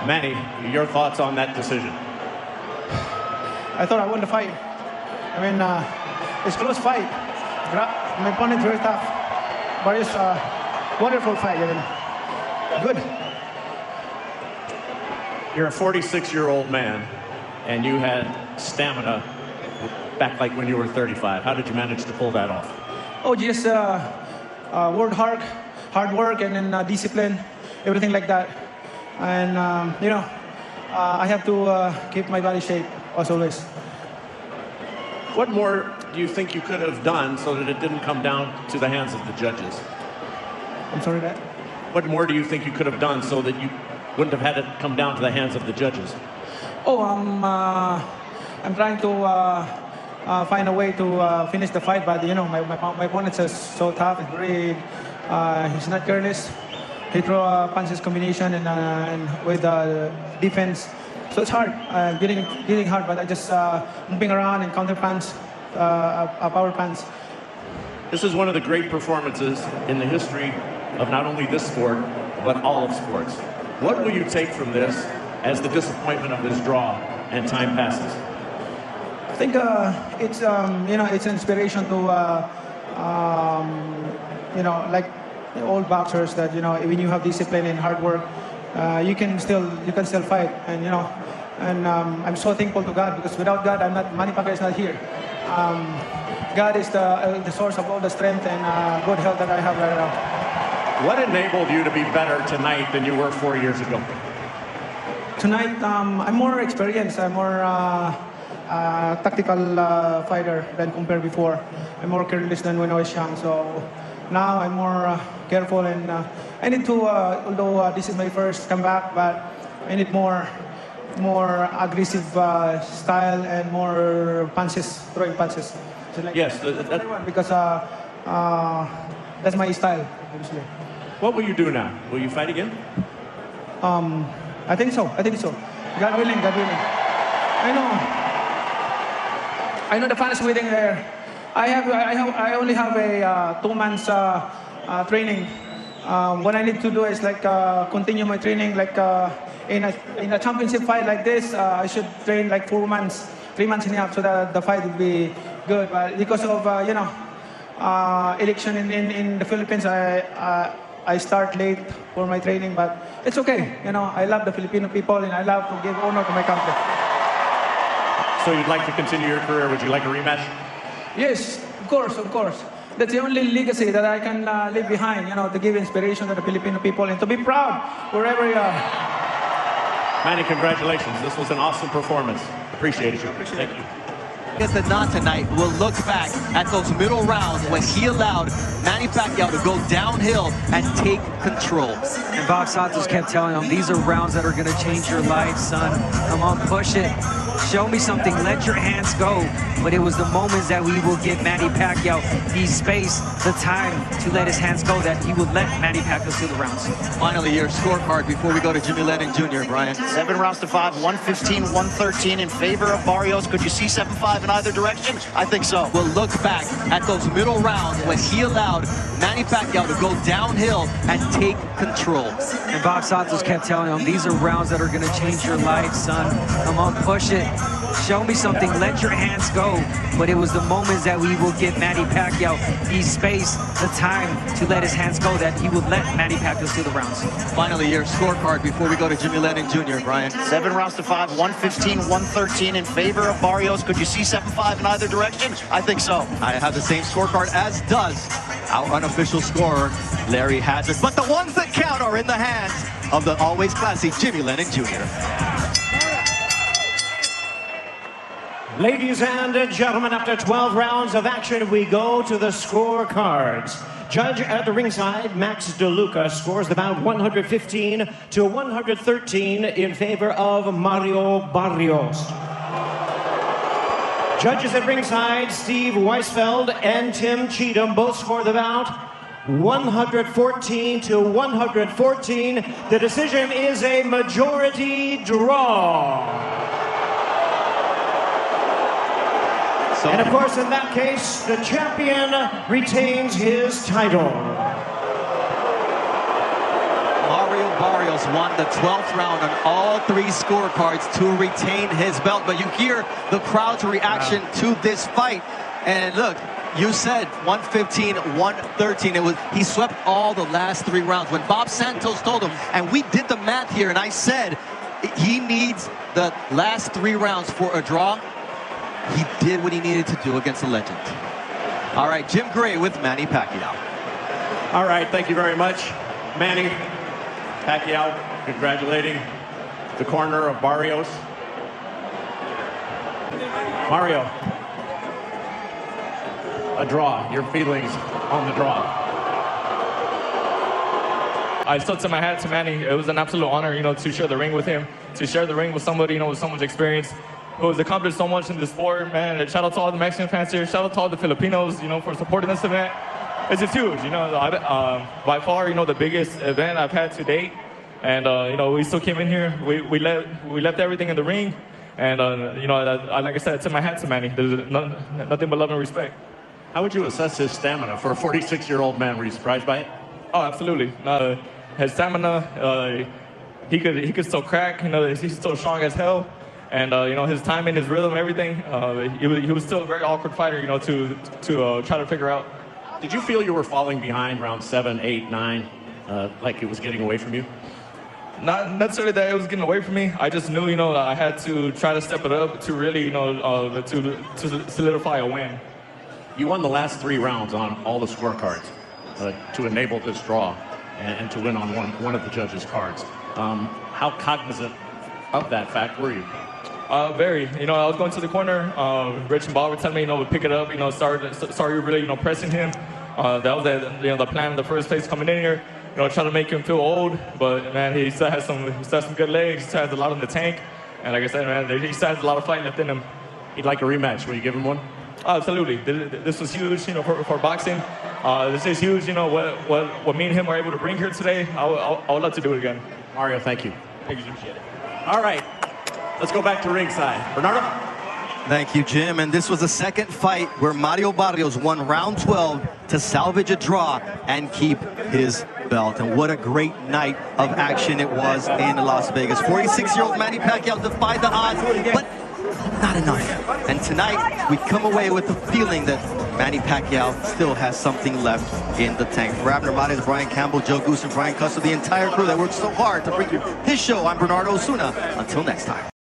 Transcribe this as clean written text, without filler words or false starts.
Manny, your thoughts on that decision? I thought I won the fight. I mean, it's a close fight. My opponent very tough. Barios, wonderful fight. I mean, good. You're a 46-year-old man, and you had stamina back like when you were 35. How did you manage to pull that off? Oh, just work hard work, and then discipline, everything like that. And you know, I have to keep my body shape as always. What more do you think you could have done so that it didn't come down to the hands of the judges? I'm sorry, that? What more do you think you could have done so that you wouldn't have had it come down to the hands of the judges? Oh, I'm trying to find a way to finish the fight, but you know, my opponent is so tough. It's very, he's not careless. He throw punches combination and with defense. So it's hard, getting hard, but I just moving around and counter punch, power punch. This is one of the great performances in the history of not only this sport, but all of sports. What will you take from this as the disappointment of this draw and time passes? I think it's you know, it's an inspiration to you know, like old boxers, that you know, when you have discipline and hard work, you can still fight. And you know, and I'm so thankful to God, because without God, Manny Pacquiao is not here. God is the source of all the strength and good health that I have right now. What enabled you to be better tonight than you were 4 years ago? Tonight, I'm more experienced. I'm more tactical fighter than compared before. I'm more careless than when I was young. So now I'm more careful, and I need to, although this is my first comeback, but I need more aggressive style and more punches, throwing punches. So like, yes, because that's my style, obviously. What will you do now? Will you fight again? I think so. God willing. I know the fans waiting there. I only have a 2 months training. What I need to do is like continue my training. Like in a championship fight like this, I should train like 4 months, 3 months and a half, so that the fight will be good. But because of you know, election in the Philippines, I start late for my training, but it's okay. You know, I love the Filipino people, and I love to give honor to my country. So you'd like to continue your career? Would you like a rematch? Yes, of course. That's the only legacy that I can leave behind, you know, to give inspiration to the Filipino people and to be proud wherever you are. Manny, congratulations. This was an awesome performance. Appreciate it. Thank you. Gets the nod tonight. We'll look back at those middle rounds when he allowed Manny Pacquiao to go downhill and take control. And Bob Santos kept telling him, these are rounds that are going to change your life, son. Come on, push it. Show me something. Let your hands go. But it was the moments that we will give Manny Pacquiao the space, the time to let his hands go, that he would let Manny Pacquiao steal the rounds. Finally, your scorecard before we go to Jimmy Lennon Jr., Brian. 7 rounds to 5, 115, 113 in favor of Barios. Could you see 7-5 in either direction? I think so. We'll look back at those middle rounds when he allowed Manny Pacquiao to go downhill and take control. And Bob Santos kept telling him, these are rounds that are going to change your life, son. Come on, push it. Show me something. Let your hands go. But it was the moments that we will give Manny Pacquiao the space, the time to let his hands go, that he would let Manny Pacquiao steal the rounds. Finally, your scorecard before we go to Jimmy Lennon Jr., Brian. 7 rounds to 5, 115, 113 in favor of Barios. Could you see 7-5 in either direction? I think so. I have the same scorecard, as does our unofficial scorer, Larry Hazard. But the ones that count are in the hands of the always classy Jimmy Lennon Jr. Ladies and gentlemen, after 12 rounds of action, we go to the scorecards. Judge at the ringside, Max DeLuca, scores the bout 115 to 113 in favor of Mario Barrios. Judges at ringside, Steve Weisfeld and Tim Cheatham both score the bout 114 to 114. The decision is a majority draw. And of course, in that case, the champion retains his title. Mario Barrios won the 12th round on all 3 scorecards to retain his belt. But you hear the crowd's reaction to this fight. And look, you said 115, 113. He swept all the last 3 rounds. When Bob Santos told him, and we did the math here, and I said he needs the last 3 rounds for a draw, he did what he needed to do against a legend. All right, Jim Gray with Manny Pacquiao. All right, thank you very much. Manny Pacquiao, congratulating the corner of Barios. Mario, a draw, your feelings on the draw? I still tip my hat to Manny. It was an absolute honor, to share the ring with him, to share the ring with somebody, with so much experience, who has accomplished so much in the sport, man. And shout out to all the Mexican fans here. Shout out to all the Filipinos, for supporting this event. It's just huge, by far, the biggest event I've had to date. And, we still came in here. We left everything in the ring. And, like I said, I tip my hat to Manny. There's nothing but love and respect. How would you assess his stamina for a 46-year-old man? Were you surprised by it? Oh, absolutely. His stamina, he could still crack. He's still strong as hell. And his timing, his rhythm, everything. He was still a very awkward fighter, to try to figure out. Did you feel you were falling behind round 7, 8, 9, like it was getting away from you? Not necessarily that it was getting away from me. I just knew, I had to try to step it up to really, to solidify a win. You won the last 3 rounds on all the scorecards to enable this draw and to win on one of the judges' cards. How cognizant of that fact were you? Very. I was going to the corner. Rich and Bob were telling me, pick it up. Start really, pressing him. That was the plan in the first place coming in here. Try to make him feel old. But man, he still has some good legs. He still has a lot in the tank. And like I said, man, he still has a lot of fight left in him. He'd like a rematch. Will you give him one? Absolutely. This was huge, for boxing. This is huge. What me and him were able to bring here today. I would love to do it again. Mario, thank you. Thank you, Jim. All right. Let's go back to ringside. Bernardo? Thank you, Jim. And this was the second fight where Mario Barrios won round 12 to salvage a draw and keep his belt. And what a great night of action it was in Las Vegas. 46-year-old Manny Pacquiao defied the odds, but not enough. And tonight, we come away with the feeling that Manny Pacquiao still has something left in the tank. For Abner Mares, Brian Campbell, Joe Goose, and Brian Custer, the entire crew that worked so hard to bring you this show, I'm Bernardo Osuna. Until next time.